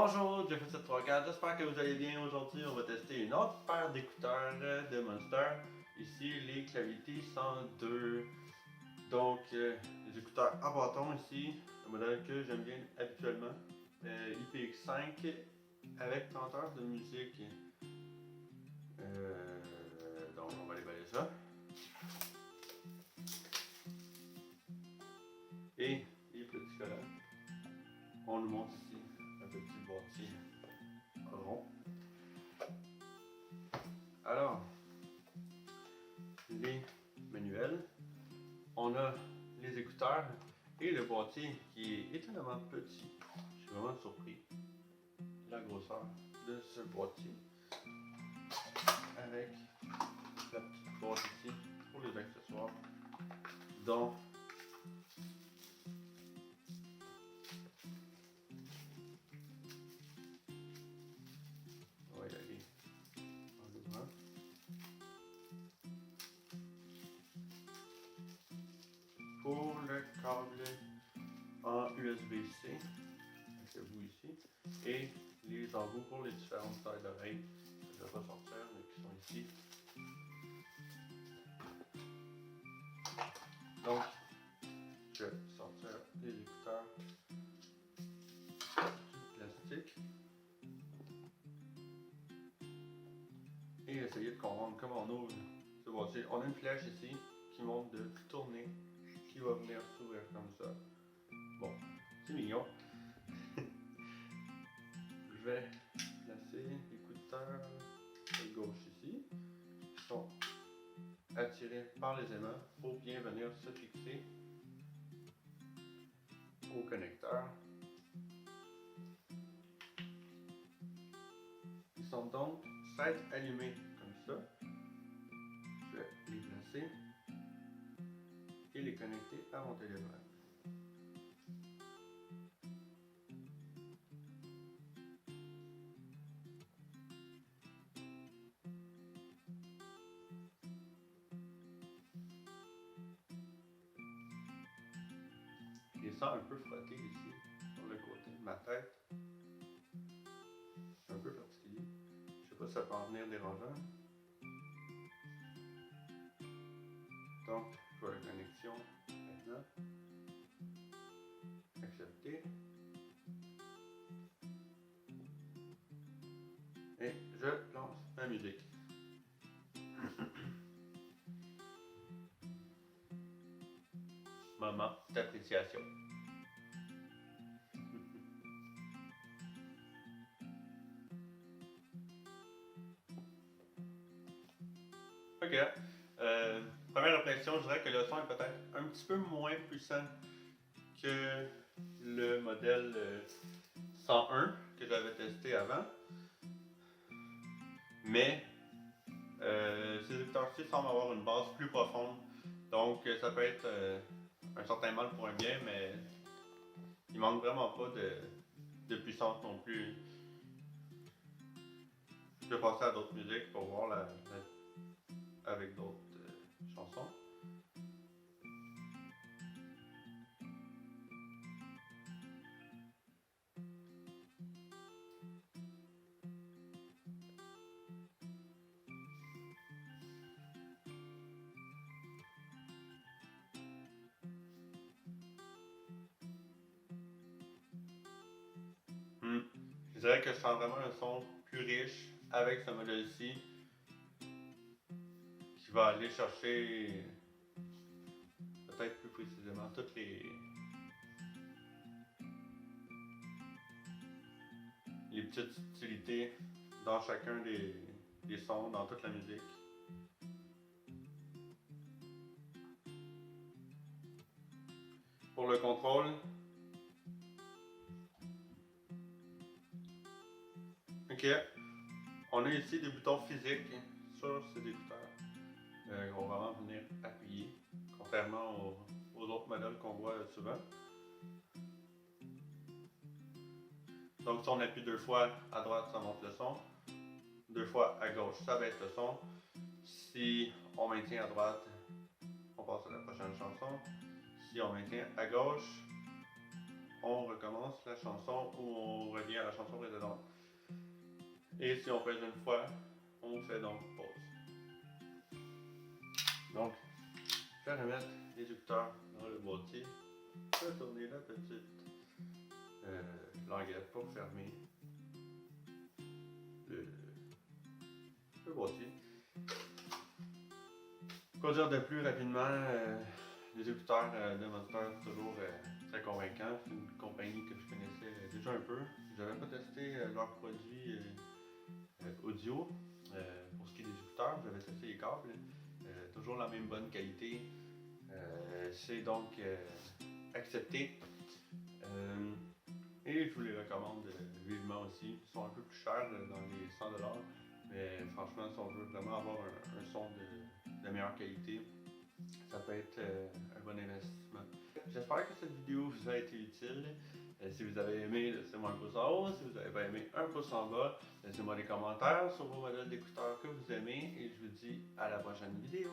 Bonjour, j'ai fait cette 3-4, j'espère que vous allez bien. Aujourd'hui, on va tester une autre paire d'écouteurs de Monster. Ici, les claviers sont deux. Donc, les écouteurs à bâton ici, le modèle que j'aime bien habituellement. IPX5 avec tenteur de musique. Donc, on va déballer ça. Et les petits collants. On nous montre ici un petit boîtier rond. Alors, les manuels, on a les écouteurs et le boîtier qui est étonnamment petit. Je suis vraiment surpris de la grosseur de ce boîtier. Avec la petite boîte ici pour les accessoires, dont on va y aller en l'ouvrant. Pour le câble en USB-C, avec le bout ici, et les embouts pour les différentes tailles d'oreilles, je vais pas sortir, mais qui sont ici. Donc, je vais sortir les écouteurs du plastique et essayer de comprendre comment on ouvre ce boîtier. On a une flèche ici qui montre de tourner, qui va venir s'ouvrir comme ça. Bon, c'est mignon. Je vais placer l'écouteur à gauche ici, qui sont attirés par les aimants pour bien venir se fixer au connecteur. Ils sont donc 7 allumés comme ça. Je vais les placer et les connecter à mon téléphone. Je les sens un peu frottés ici, sur le côté de ma tête. Je suis un peu fatigué. Je sais pas si ça peut en venir dérangeant. Donc, je vois la connexion maintenant. Accepter. Et je lance ma musique. Moment d'appréciation. Ok. Première impression, je dirais que le son est peut-être un petit peu moins puissant que le modèle 101 que j'avais testé avant. Mais ces écouteurs-ci semblent avoir une base plus profonde. Donc ça peut être un certain mal pour un bien, mais il manque vraiment pas de puissance non plus. Je vais passer à d'autres musiques pour voir avec d'autres chansons. Je dirais que je sens vraiment un son plus riche avec ce modèle-ci qui va aller chercher peut-être plus précisément toutes les petites subtilités dans chacun des sons, dans toute la musique. Pour le contrôle, ok, on a ici des boutons physiques sur ces écouteurs qu'on va vraiment venir appuyer, contrairement aux autres modèles qu'on voit souvent. Donc si on appuie 2 fois à droite, ça monte le son, 2 fois à gauche, ça baisse le son. Si on maintient à droite, on passe à la prochaine chanson. Si on maintient à gauche, on recommence la chanson ou on revient à la chanson précédente. Et si on pèse une fois, on fait donc pause. Donc, je vais remettre les écouteurs dans le boîtier. Je vais tourner la petite languette pour fermer le boîtier. Quoi dire de plus rapidement, les écouteurs de Monster, toujours très convaincants. C'est une compagnie que je connaissais déjà un peu. J'avais pas testé leurs produits audio. Pour ce qui est des écouteurs, j'avais testé les câbles. Toujours la même bonne qualité. C'est donc accepté. Et je vous les recommande vivement aussi. Ils sont un peu plus chers, dans les 100$. Mais franchement, si on veut vraiment avoir un son de meilleure qualité, ça peut être un bon investissement. J'espère que cette vidéo vous a été utile. Si vous avez aimé, laissez-moi un pouce en haut. Si vous n'avez pas aimé, un pouce en bas. Laissez-moi des commentaires sur vos modèles d'écouteurs que vous aimez. Et je vous dis à la prochaine vidéo.